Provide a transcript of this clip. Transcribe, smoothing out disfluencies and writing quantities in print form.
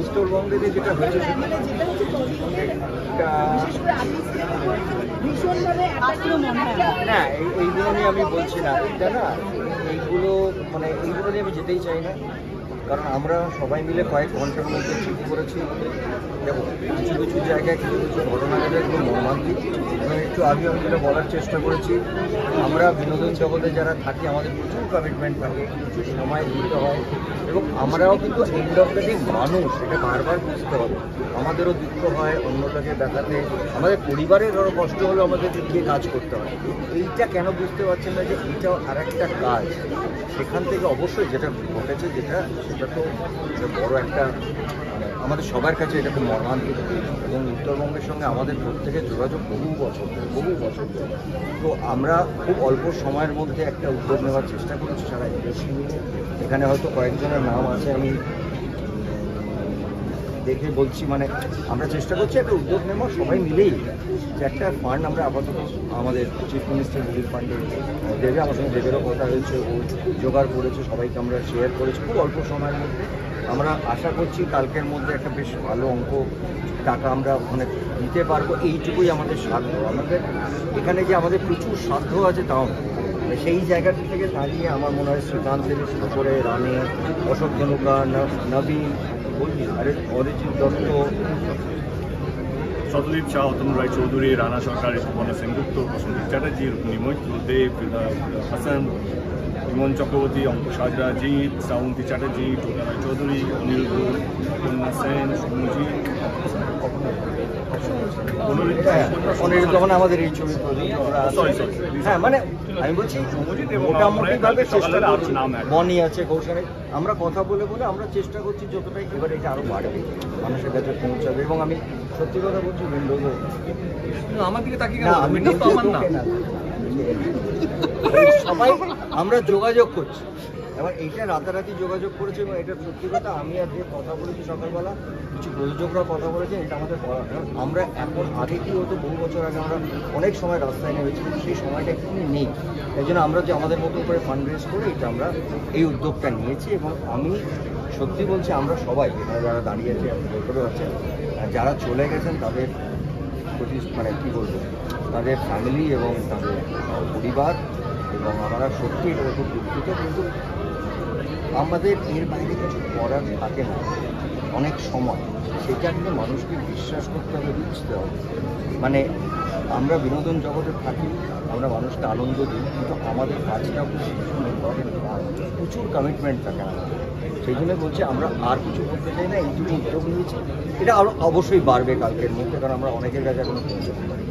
উত্তরবঙ্গে যেটা হয়েছে না, এইগুলো নিয়ে আমি বলছি না, এটা না, এইগুলো মানে এইগুলো নিয়ে আমি যেতেই চাই না। কারণ আমরা সবাই মিলে কয়েক ঘন্টার মধ্যে ঠিক করেছি। দেখো, কিছু কিছু জায়গায় কিছু কিছু ঘটনা ঘটে একটু মর্মান্তিক, এবং একটু আগে আমি যেটা বলার চেষ্টা করেছি, আমরা বিনোদন জগতে যারা থাকি আমাদের প্রচুর কমিটমেন্ট থাকে, প্রচুর সময় দিতে হয়, এবং আমরাও কিন্তু এন্ড অফ দ্য ডে মানুষ, এটা বারবার বুঝতে হবে। আমাদেরও দুঃখ হয় অন্যটাকে দেখাতে, আমাদের পরিবারেরও কষ্ট হলে আমাদের গিয়ে কাজ করতে হয়। এইটা কেন বুঝতে পারছেন না যে এইটাও আর একটা কাজ? সেখান থেকে অবশ্যই যেটা ঘটেছে সেটা তো বড় একটা মানে আমাদের সবার কাছে এটা খুব মর্মান্তিক, এবং উত্তরবঙ্গের সঙ্গে আমাদের প্রত্যেকের যোগাযোগ বহু বছর ধরে। তো আমরা খুব অল্প সময়ের মধ্যে একটা উদ্যোগ নেওয়ার চেষ্টা করেছি সারা দেশে মিলে। এখানে হয়তো কয়েকজনের নাম আছে, আমি দেখে বলছি, মানে আমরা চেষ্টা করছি একটা উদ্যোগ নেওয়ার সবাই মিলেই, যে একটা ফান্ড আমরা আপাতত আমাদের চিফ মিনিস্টার রিলিফ ফান্ডে দেবে। আমার সঙ্গে দেবেরও কথা হয়েছে, ও জোগাড় করেছে, সবাইকে আমরা শেয়ার করেছি খুব অল্প সময়ের মধ্যে। আমরা আশা করছি কালকের মধ্যে একটা বেশ ভালো অঙ্ক টাকা আমরা ওখানে দিতে পারবো। এইটুকুই আমাদের সাধ্য। আমাদের এখানে যে আমাদের প্রচুর সাধ্য আছে তাও সেই জায়গাটি থেকে দাঁড়িয়ে আমার মনে হয় শ্রীকান্তের শুরু করে রানে, অশোক ধনুকা, নবীন, অরিজিৎ দত্ত, শতদীপ শাহ, অতনু রায় চৌধুরী, রানা সরকার, ঋতুপর্ণা সেনগুপ্ত, প্রসেনজিৎ চ্যাটার্জি, রুক্মিণী মৈত্র, দেব, হাসান, ইমন চক্রবর্তী, অঙ্কুশ হাজরা, জিৎ, শ্রাবন্তী চ্যাটার্জি, টোটা রায় চৌধুরী, অনিল ঘোষ, কন্যা সেন, সৌম্যজিৎ, তখন আমাদের এই ছবি হ্যাঁ, মানে আমি বলছি মোটামুটি ভাবে চেষ্টা করছি। বনি আছে, কৌশলে আমরা কথা বলে আমরা চেষ্টা করছি যতটাই, এবার এটা আরো বাড়বে, মানুষের কাছে পৌঁছাবে। এবং আমি সত্যি কথা বলছি, উইন্ডোজে আমার দিকে তাকিয়ে সবাই আমরা যোগাযোগ করছি। এবার এইটা রাতারাতি যোগাযোগ করেছে, এবং এটা সত্যি কথা। আমি আজকে কথা বলেছি সকালবেলা, কিছু প্রযোজকরা কথা বলেছে, এটা আমাদের করা। আমরা এখন আগে কি হতো, বহু বছর আগে আমরা অনেক সময় রাস্তায় নেমেছি, সেই সময়টা একটু নেই। এই জন্য আমরা যে আমাদের মতো করে ফান্ড রেজ করে এটা আমরা এই উদ্যোগটা নিয়েছি। এবং আমি সত্যি বলছি, আমরা সবাই এখানে যারা দাঁড়িয়ে আছে, ভেতরে আছেন, যারা চলে গেছেন তাদের প্রতি মানে কী বলবো, তাদের ফ্যামিলি এবং তাদের পরিবার, এবং আমরা সত্যি এটা খুব দুঃখিত। কিন্তু আমাদের এর বাইরে কিছু করার থাকে না অনেক সময়, সেটা কিন্তু মানুষকে বিশ্বাস করতে হবে, বুঝতে হবে। মানে আমরা বিনোদন জগতে থাকি, আমরা মানুষকে আনন্দ দিই, কিন্তু আমাদের কাজটাও খুব ইম্পর্টেন্ট, প্রচুর কমিটমেন্ট থাকে আমাদের। সেই জন্য বলছি, আমরা আর কিছু করতে চাই না, এইটুকু উদ্যোগ নিয়েছি। এটা আরও অবশ্যই বাড়বে কালকের মধ্যে, কারণ আমরা অনেকের কাছে এখন পৌঁছতে পারি।